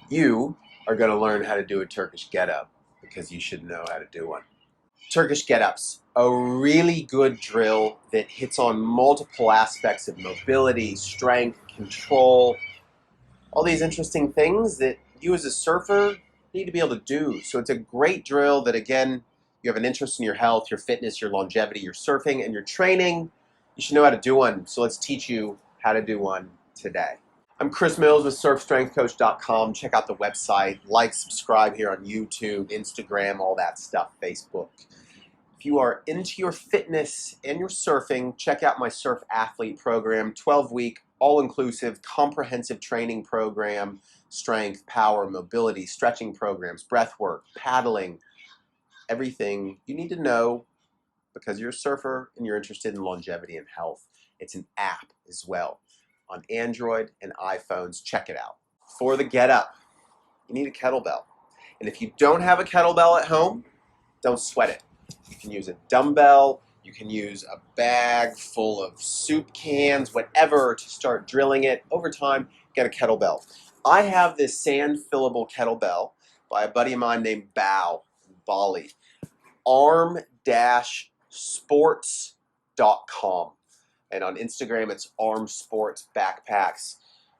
You are going to learn how to do a Turkish get-up because you should know how to do one. Turkish get-ups, a really good drill that hits on multiple aspects of mobility, strength, control, all these interesting things that you as a surfer need to be able to do. So it's a great drill that, again, you have an interest in your health, your fitness, your longevity, your surfing, and your training. You should know how to do one. So let's teach you how to do one today. I'm Chris Mills with surfstrengthcoach.com. Check out the website, like, subscribe here on YouTube, Instagram, all that stuff, Facebook. If you are into your fitness and your surfing, check out my Surf Athlete program, 12-week, all-inclusive, comprehensive training program, strength, power, mobility, stretching programs, breath work, paddling, everything you need to know because you're a surfer and you're interested in longevity and health. It's an app as well on Android and iPhones. Check it out. For the get up, you need a kettlebell. And if you don't have a kettlebell at home, don't sweat it. You can use a dumbbell, you can use a bag full of soup cans, whatever, to start drilling it. Over time, get a kettlebell. I have this sand fillable kettlebell by a buddy of mine named Bao in Bali. arm-sports.com. And on Instagram, it's Arm Sports Backpacks.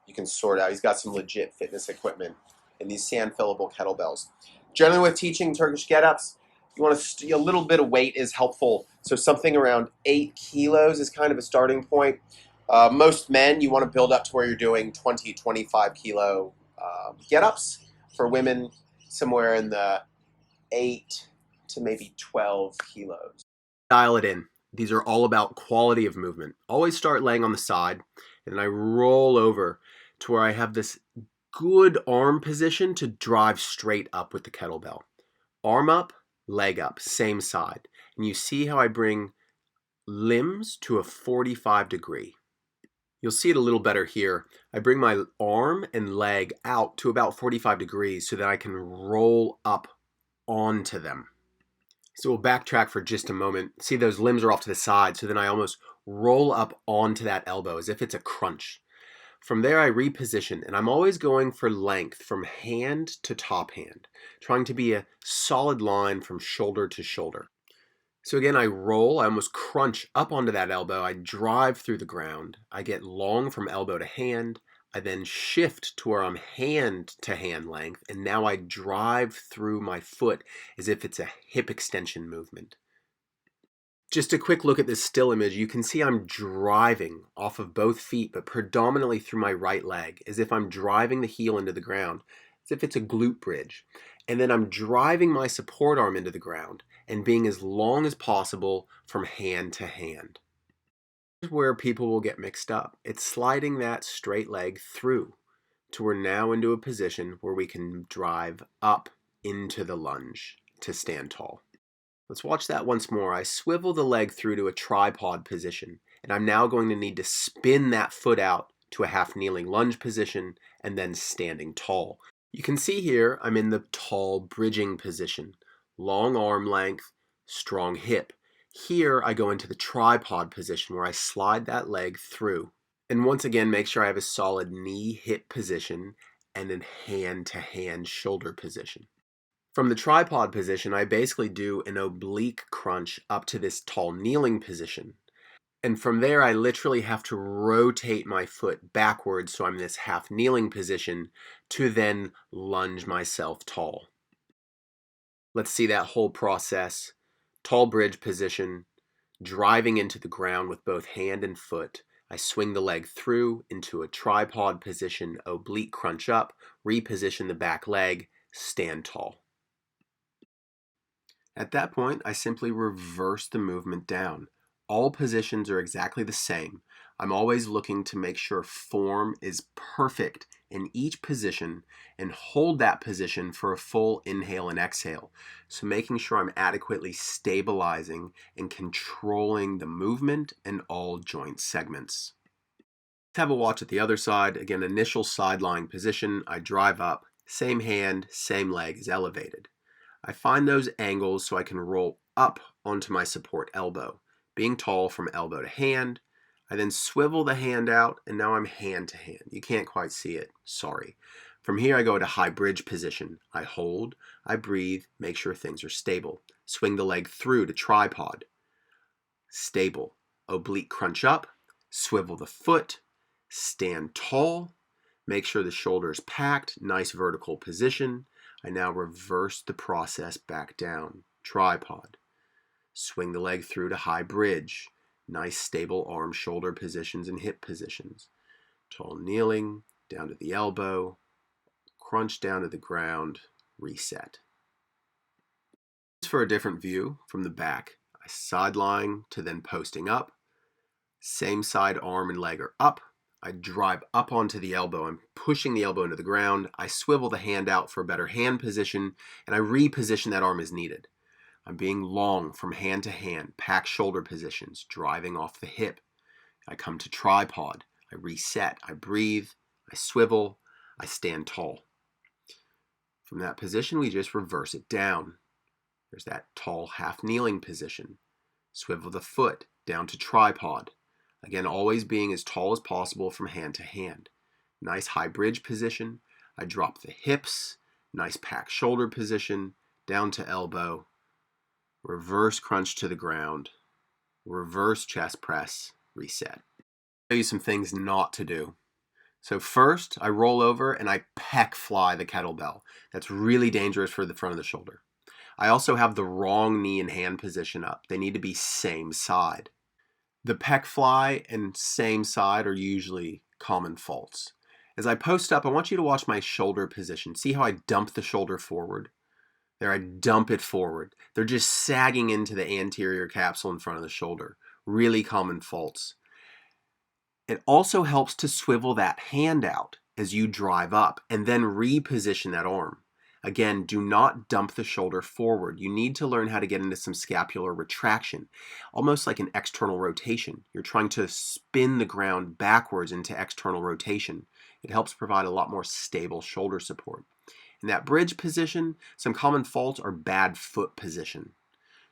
You can sort out. He's got some legit fitness equipment and these sand fillable kettlebells. Generally, with teaching Turkish get-ups, you want to a little bit of weight is helpful. So something around 8 kilos is kind of a starting point. Most men, you want to build up to where you're doing 20, 25 kilo get-ups. For women, somewhere in the 8 to maybe 12 kilos. Dial it in. These are all about quality of movement. Always start laying on the side, and then I roll over to where I have this good arm position to drive straight up with the kettlebell. Arm up, leg up, same side. And you see how I bring limbs to a 45 degree. You'll see it a little better here. I bring my arm and leg out to about 45 degrees so that I can roll up onto them. So we'll backtrack for just a moment. See, those limbs are off to the side, so then I almost roll up onto that elbow as if it's a crunch. From there, I reposition, and I'm always going for length from hand to top hand, trying to be a solid line from shoulder to shoulder. So again, I roll, I almost crunch up onto that elbow, I drive through the ground, I get long from elbow to hand, I then shift to where I'm hand to hand length, and now I drive through my foot as if it's a hip extension movement. Just a quick look at this still image. You can see I'm driving off of both feet, but predominantly through my right leg, as if I'm driving the heel into the ground, as if it's a glute bridge. And then I'm driving my support arm into the ground and being as long as possible from hand to hand. Here's where people will get mixed up. It's sliding that straight leg through to we're now into a position where we can drive up into the lunge to stand tall. Let's watch that once more. I swivel the leg through to a tripod position, and I'm now going to need to spin that foot out to a half kneeling lunge position and then standing tall. You can see here I'm in the tall bridging position. Long arm length, strong hip. Here I go into the tripod position where I slide that leg through. And once again, make sure I have a solid knee-hip position and a hand-to-hand shoulder position. From the tripod position, I basically do an oblique crunch up to this tall kneeling position. And from there, I literally have to rotate my foot backwards so I'm in this half kneeling position to then lunge myself tall. Let's see that whole process. Tall bridge position, driving into the ground with both hand and foot. I swing the leg through into a tripod position, oblique crunch up, reposition the back leg, stand tall. At that point, I simply reverse the movement down. All positions are exactly the same. I'm always looking to make sure form is perfect in each position and hold that position for a full inhale and exhale. So making sure I'm adequately stabilizing and controlling the movement and all joint segments. Let's have a watch at the other side. Again, initial side lying position. I drive up, same hand, same leg is elevated. I find those angles so I can roll up onto my support elbow, being tall from elbow to hand. I then swivel the hand out, and now I'm hand to hand. You can't quite see it, sorry. From here, I go to high bridge position. I hold, I breathe, make sure things are stable. Swing the leg through to tripod. Stable. Oblique crunch up, swivel the foot, stand tall, make sure the shoulder is packed, nice vertical position. I now reverse the process back down. Tripod. Swing the leg through to high bridge. Nice stable arm shoulder positions and hip positions. Tall kneeling, down to the elbow, crunch down to the ground, reset. For a different view from the back, I sideline to then posting up. Same side arm and leg are up. I drive up onto the elbow. I'm pushing the elbow into the ground. I swivel the hand out for a better hand position, and I reposition that arm as needed. I'm being long from hand to hand, pack shoulder positions, driving off the hip. I come to tripod. I reset. I breathe. I swivel. I stand tall. From that position, we just reverse it down. There's that tall half kneeling position. Swivel the foot down to tripod. Again, always being as tall as possible from hand to hand. Nice high bridge position. I drop the hips. Nice pack shoulder position. Down to elbow. Reverse crunch to the ground. Reverse chest press. Reset. I'll show you some things not to do. So first, I roll over and I pec fly the kettlebell. That's really dangerous for the front of the shoulder. I also have the wrong knee and hand position up. They need to be same side. The pec fly and same side are usually common faults. As I post up, I want you to watch my shoulder position. See how I dump the shoulder forward? There, I dump it forward. They're just sagging into the anterior capsule in front of the shoulder. Really common faults. It also helps to swivel that hand out as you drive up and then reposition that arm. Again, do not dump the shoulder forward. You need to learn how to get into some scapular retraction, almost like an external rotation. You're trying to spin the ground backwards into external rotation. It helps provide a lot more stable shoulder support. In that bridge position, some common faults are bad foot position.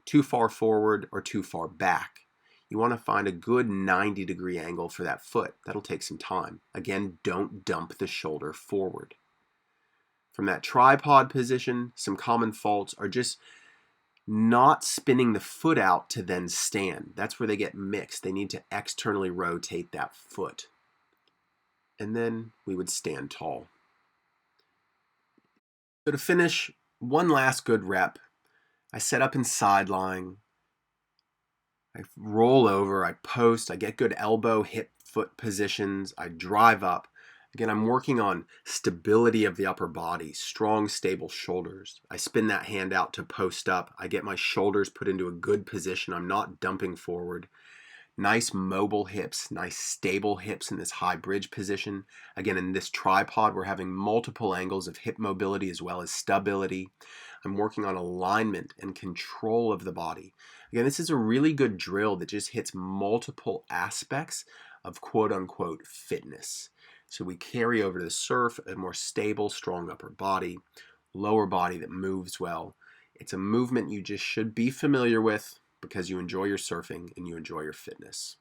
Too far forward or too far back. You want to find a good 90-degree angle for that foot. That'll take some time. Again, don't dump the shoulder forward. From that tripod position, some common faults are just not spinning the foot out to then stand. That's where they get mixed. They need to externally rotate that foot. And then we would stand tall. So to finish, one last good rep. I set up in side lying. I roll over, I post, I get good elbow, hip, foot positions. I drive up. Again, I'm working on stability of the upper body, strong, stable shoulders. I spin that hand out to post up. I get my shoulders put into a good position. I'm not dumping forward. Nice mobile hips, nice stable hips in this high bridge position. Again, in this tripod, we're having multiple angles of hip mobility as well as stability. I'm working on alignment and control of the body. Again, this is a really good drill that just hits multiple aspects of quote-unquote fitness. So we carry over to the surf a more stable, strong upper body, lower body that moves well. It's a movement you just should be familiar with because you enjoy your surfing and you enjoy your fitness.